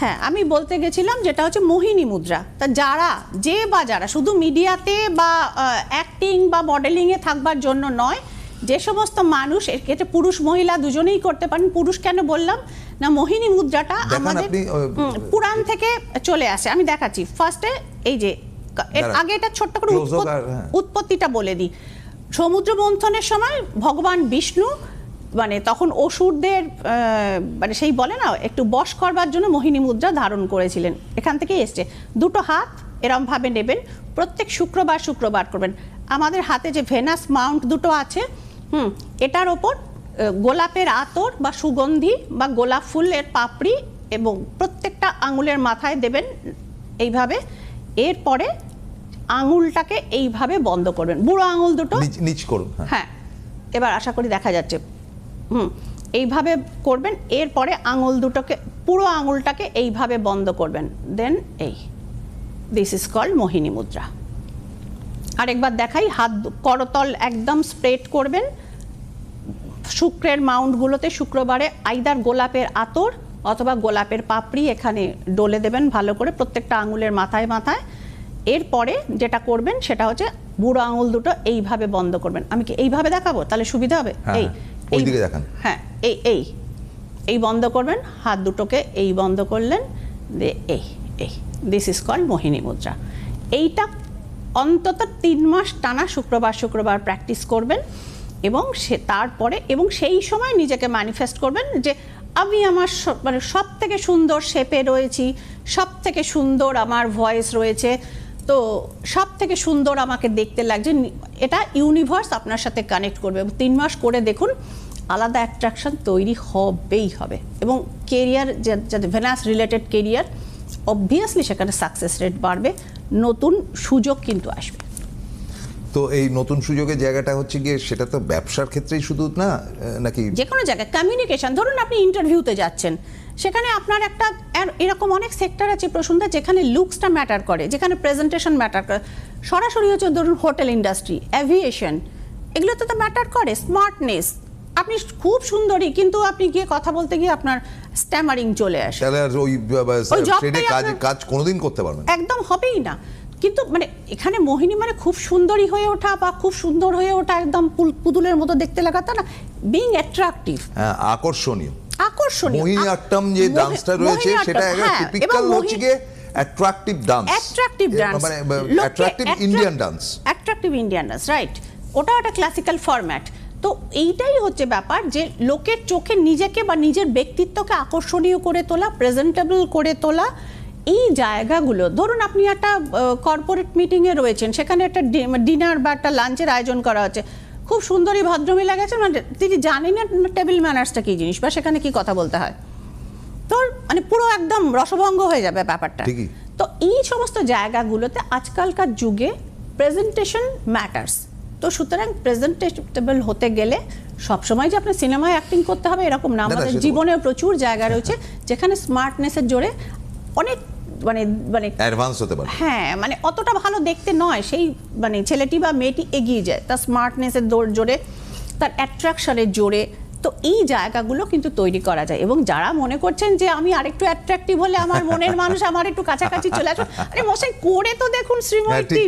হ্যাঁ, আমি বলতে গেছিলাম যেটা হচ্ছে মোহিনী মুদ্রা। তা যারা শুধু মিডিয়াতে বা অ্যাক্টিং বা মডেলিংয়ে থাকবার জন্য নয়, যে সমস্ত মানুষ এটা পুরুষ মহিলা দুজনেই করতে পারেন। পুরুষ কেন বললাম না, মোহিনী মুদ্রাটা আমাদের পুরাণ থেকে চলে আসে। আমি দেখাচ্ছি ফার্স্টে, এই যে এর আগে এটা ছোট্ট করে উৎপত্তিটা বলে দিই। সমুদ্র মন্থনের সময় ভগবান বিষ্ণু মানে তখন অসুরদের মানে সেই বলে না একটু বশ করবার জন্য মোহিনী মুদ্রা ধারণ করেছিলেন। এখান থেকেই এসছে। দুটো হাত এরম ভাবে নেবেন, প্রত্যেক শুক্রবার করবেন। আমাদের হাতে যে ভেনাস মাউন্ট দুটো আছে, এটার ওপর গোলাপের আতর বা সুগন্ধি বা গোলাপ ফুলের পাপড়ি এবং প্রত্যেকটা আঙুলের মাথায় দেবেন এইভাবে। এরপরে আঙুলটাকে এইভাবে বন্ধ করবেন, বুড়ো আঙুল দুটো নিচ করুন। হ্যাঁ, এবার আশা করি দেখা যাচ্ছে। এইভাবে করবেন। এরপরে আঙুল দুটোকে, পুরো আঙুলটাকে এইভাবে বন্ধ করবেন। দেন দিস ইজ কল্ড মোহিনী মুদ্রা। আরেকবার দেখাই, হাত করতল একদম স্প্রেড করবেন শুক্রের মাউন্টগুলোতে। শুক্রবারে আইদার গোলাপের আতর অথবা গোলাপের পাপড়ি এখানে ডলে দেবেন ভালো করে প্রত্যেকটা আঙুলের মাথায়। এরপরে যেটা করবেন সেটা হচ্ছে বুড়ো আঙুল দুটো এইভাবে বন্ধ করবেন। আমি কি এইভাবে দেখাবো তাহলে সুবিধা হবে? এইদিকে দেখান। হ্যাঁ, এই বন্ধ করবেন, হাত দুটোকে এই বন্ধ করলেন। দিস ইজ কল্ড মোহিনী মুদ্রা। এইটা অন্তত 3 মাস টানা শুক্রবার প্র্যাকটিস করবেন এবং তারপরে এবং সেই সময় নিজেকে ম্যানিফেস্ট করবেন যে আমি আমার মানে সব থেকে সুন্দর শেপে রয়েছি, সব থেকে সুন্দর আমার ভয়েস রয়েছে, তো সব থেকে সুন্দর আমাকে দেখতে লাগছে। এটা ইউনিভার্স আপনার সাথে কানেক্ট করবে। 3 মাস করে দেখুন, আলাদা অ্যাট্রাকশন তৈরি হবেই হবে। এবং কেরিয়ার, যাদের ভেনাস রিলেটেড কেরিয়ার, অবভিয়াসলি সেখানে সাকসেস রেট বাড়বে, নতুন সুযোগ কিন্তু আসবে। তো এই নতুন সুযোগের জায়গাটা হচ্ছে গিয়ে সেটা তো ব্যবসার ক্ষেত্রেই শুধু না, নাকি যে কোনো জায়গায় কমিউনিকেশন। ধরুন আপনি ইন্টারভিউতে যাচ্ছেন, সেখানে আপনার একটা এরকম অনেক সেক্টর আছে প্রসূনদা যেখানে লুকসটা ম্যাটার করে, যেখানে প্রেজেন্টেশন ম্যাটার করে। সরাসরি হচ্ছে ধরুন হোটেল ইন্ডাস্ট্রি, অ্যাভিয়েশন, এগুলোতে তো ম্যাটার করে স্মার্টনেস। আপনি খুব সুন্দরী কিন্তু আপনি গিয়ে কথা বলতে গিয়ে আপনার স্ট্যামারিং চলে আসে, তাহলে আর ওই কাজ কোনোদিন করতে পারবেন একদম হবেই না। কিন্তু মানে এখানে মোহিনী মানে খুব সুন্দরী হয়ে ওঠা বা খুব সুন্দর হয়ে ওঠা, একদম পুতুলের মতো দেখতে লাগা, তা না, বিং অ্যাট্রাকটিভ, আকর্ষণীয়। মোহিনী আট্টম যে ডান্সটা রয়েছে সেটা একটা টিপিক্যাল হচ্ছে গিয়ে অ্যাট্রাকটিভ ডান্স, মানে অ্যাট্রাকটিভ ইন্ডিয়ান ডান্স, রাইট। ওটা একটা ক্লাসিক্যাল ফরম্যাট। তো এইটাই হচ্ছে ব্যাপার, যে লোকের চোখে নিজেকে বা নিজের ব্যক্তিত্বকে আকর্ষণীয় করে তোলা, প্রেজেন্টেবল করে তোলা। এই জায়গাগুলো, ধরুন আপনি একটা কর্পোরেট মিটিংয়ে রয়েছেন, সেখানে একটা ডিনার বা একটা লাঞ্চের আয়োজন করা হচ্ছে, খুব সুন্দরী ভদ্রমহিলা গেছেন, মানে তিনি জানেন না টেবিল ম্যানার্সটা কী জিনিস বা সেখানে কি কথা বলতে হয়, তো মানে পুরো একদম রসভঙ্গ হয়ে যাবে ব্যাপারটা। তো এই সমস্ত জায়গাগুলোতে আজকালকার যুগে প্রেজেন্টেশন ম্যাটার্স। তো সুতরাং প্রেজেন্টেবল হতে গেলে সবসময় যে আপনার সিনেমায় অ্যাক্টিং করতে হবে এরকম না, আমাদের জীবনেও প্রচুর জায়গা রয়েছে যেখানে স্মার্টনেসের জোরে অনেক মানে অ্যাডভান্স হতে পারে। হ্যাঁ, মানে অতটা ভালো দেখতে নয়, সেই মানে ছেলেটি বা মেয়েটি এগিয়ে যায় তার স্মার্টনেসের জোরে, তার অ্যাট্রাকশনের জোরে। তো এই জায়গাগুলো কিন্তু তৈরি করা যায়। এবং যারা মনে করছেন যে আমি আরেকটু অ্যাট্রাকটিভ হলে আমার মনের মানুষ আমার একটু কাছাকাছি চলে আসবে, আরে মশাই করে তো দেখুন শ্রীমতী।